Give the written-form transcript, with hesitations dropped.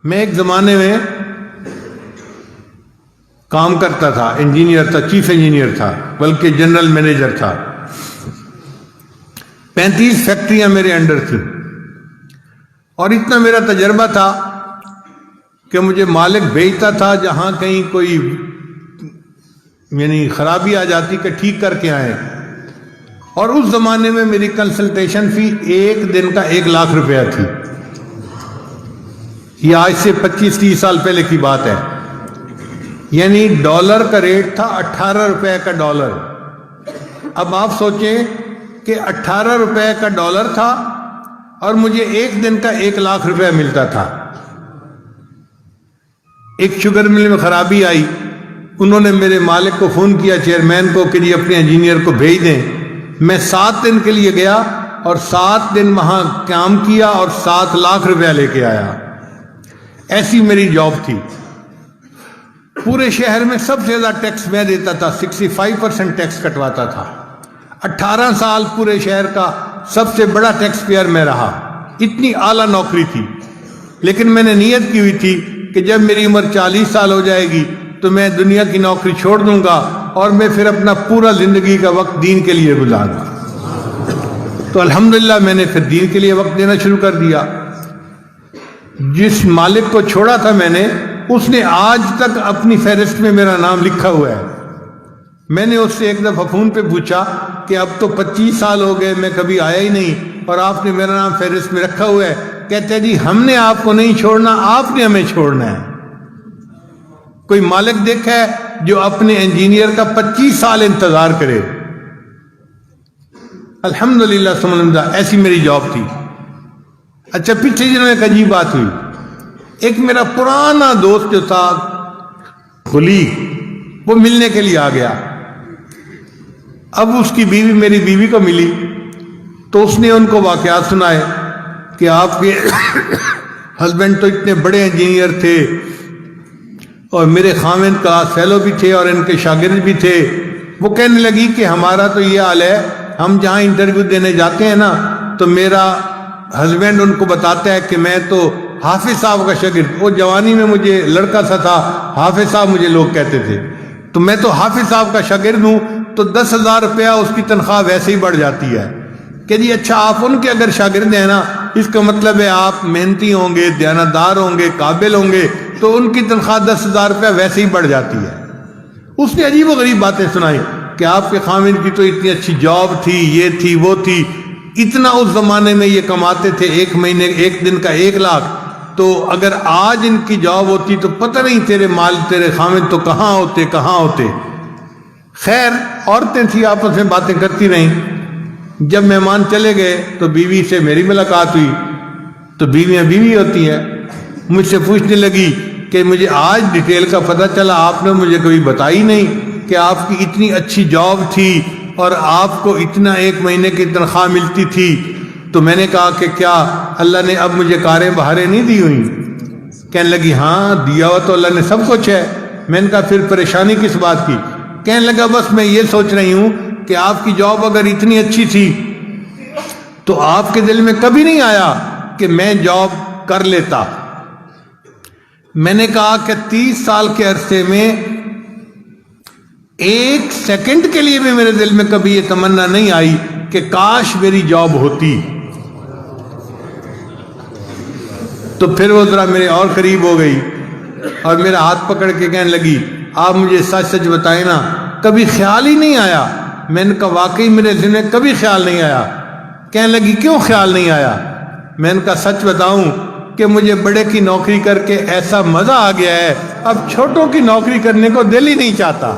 میں ایک زمانے میں کام کرتا تھا، انجینئر تھا، چیف انجینئر تھا، بلکہ جنرل مینیجر تھا۔ 35 فیکٹریاں میرے انڈر تھیں، اور اتنا میرا تجربہ تھا کہ مجھے مالک بھیجتا تھا جہاں کہیں کوئی یعنی خرابی آ جاتی کہ ٹھیک کر کے آئیں۔ اور اس زمانے میں میری کنسلٹیشن فی ایک دن کا 1 لاکھ روپیہ تھی۔ یہ آج سے 25-30 سال پہلے کی بات ہے، یعنی ڈالر کا ریٹ تھا 18 روپے کا ڈالر۔ اب آپ سوچیں کہ 18 روپے کا ڈالر تھا اور مجھے ایک دن کا 1 لاکھ روپے ملتا تھا۔ ایک شوگر مل میں خرابی آئی، انہوں نے میرے مالک کو فون کیا، چیئرمین کو، کہ جی اپنے انجینئر کو بھیج دیں۔ میں 7 دن کے لیے گیا اور 7 دن وہاں کام کیا اور 7 لاکھ روپیہ لے کے آیا۔ ایسی میری جاب تھی۔ پورے شہر میں سب سے زیادہ ٹیکس میں دیتا تھا، 65% ٹیکس کٹواتا تھا۔ 18 سال پورے شہر کا سب سے بڑا ٹیکس پیئر میں رہا۔ اتنی اعلیٰ نوکری تھی، لیکن میں نے نیت کی ہوئی تھی کہ جب میری عمر 40 سال ہو جائے گی تو میں دنیا کی نوکری چھوڑ دوں گا اور میں پھر اپنا پورا زندگی کا وقت دین کے لیے گزاروں گا۔ تو الحمدللہ میں نے پھر دین کے لیے وقت دینا شروع کر دیا۔ جس مالک کو چھوڑا تھا میں نے، اس نے آج تک اپنی فہرست میں میرا نام لکھا ہوا ہے۔ میں نے اس سے ایک دفعہ فون پہ پوچھا کہ اب تو 25 سال ہو گئے، میں کبھی آیا ہی نہیں اور آپ نے میرا نام فہرست میں رکھا ہوا ہے۔ کہتے ہیں جی ہم نے آپ کو نہیں چھوڑنا، آپ نے ہمیں چھوڑنا ہے۔ کوئی مالک دیکھا ہے جو اپنے انجینئر کا 25 سال انتظار کرے؟ الحمدللہ ثم الحمدللہ، ایسی میری جاب تھی۔ اچھا، پچھلے دنوں ایک عجیب بات ہوئی۔ ایک میرا پرانا دوست جو تھا، خلی، وہ ملنے کے لیے آ گیا۔ اب اس کی بیوی میری بیوی کو ملی تو اس نے ان کو واقعات سنائے کہ آپ کے ہسبینڈ تو اتنے بڑے انجینئر تھے اور میرے خاوند کا فیلو بھی تھے اور ان کے شاگرد بھی تھے۔ وہ کہنے لگی کہ ہمارا تو یہ حال ہے، ہم جہاں انٹرویو دینے جاتے ہیں نا تو میرا ہسبینڈ ان کو بتاتا ہے کہ میں تو حافظ صاحب کا شاگرد، وہ جوانی میں مجھے لڑکا سا تھا، حافظ صاحب مجھے لوگ کہتے تھے، تو میں تو حافظ صاحب کا شاگرد ہوں، تو 10,000 روپیہ اس کی تنخواہ ویسے ہی بڑھ جاتی ہے۔ کہ جی اچھا، آپ ان کے اگر شاگرد ہیں نا، اس کا مطلب ہے آپ محنتی ہوں گے، دیانتدار ہوں گے، قابل ہوں گے، تو ان کی تنخواہ 10,000 روپیہ ویسے ہی بڑھ جاتی ہے۔ اس نے عجیب و غریب باتیں سنائی کہ آپ کے خاوند کی تو اتنی اچھی جاب تھی، یہ تھی، وہ تھی، اتنا اس زمانے میں یہ کماتے تھے، ایک مہینے ایک دن کا 1 لاکھ، تو اگر آج ان کی جاب ہوتی تو پتہ نہیں تیرے خاوند تو کہاں ہوتے۔ خیر، عورتیں تھیں، آپس میں باتیں کرتی رہیں۔ جب مہمان چلے گئے تو بیوی سے میری ملاقات ہوئی، تو بیویاں بیوی ہوتی ہیں، مجھ سے پوچھنے لگی کہ مجھے آج ڈیٹیل کا پتہ چلا، آپ نے مجھے کبھی بتائی نہیں کہ آپ کی اتنی اچھی جاب تھی اور آپ کو اتنا 1 مہینے کی تنخواہ ملتی تھی۔ تو میں نے کہا کہ کیا اللہ نے اب مجھے کاریں بہاریں نہیں دی ہوئی؟ کہنے لگی ہاں، دیا ہوا تو اللہ نے سب کچھ ہے۔ میں نے کہا پھر پریشانی کس بات کی؟ کہنے لگا بس میں یہ سوچ رہی ہوں کہ آپ کی جاب اگر اتنی اچھی تھی تو آپ کے دل میں کبھی نہیں آیا کہ میں جاب کر لیتا؟ میں نے کہا کہ 30 سال کے عرصے میں 1 سیکنڈ کے لیے بھی میرے دل میں کبھی یہ تمنا نہیں آئی کہ کاش میری جاب ہوتی۔ تو پھر وہ ذرا میرے اور قریب ہو گئی اور میرا ہاتھ پکڑ کے کہنے لگی آپ مجھے سچ سچ بتائیں نا، کبھی خیال ہی نہیں آیا؟ میں نے کہا واقعی میرے ذہن میں کبھی خیال نہیں آیا۔ کہنے لگی کیوں خیال نہیں آیا؟ میں نے کہا سچ بتاؤں کہ مجھے بڑے کی نوکری کر کے ایسا مزہ آ گیا ہے، اب چھوٹوں کی نوکری کرنے کو دل ہی نہیں چاہتا۔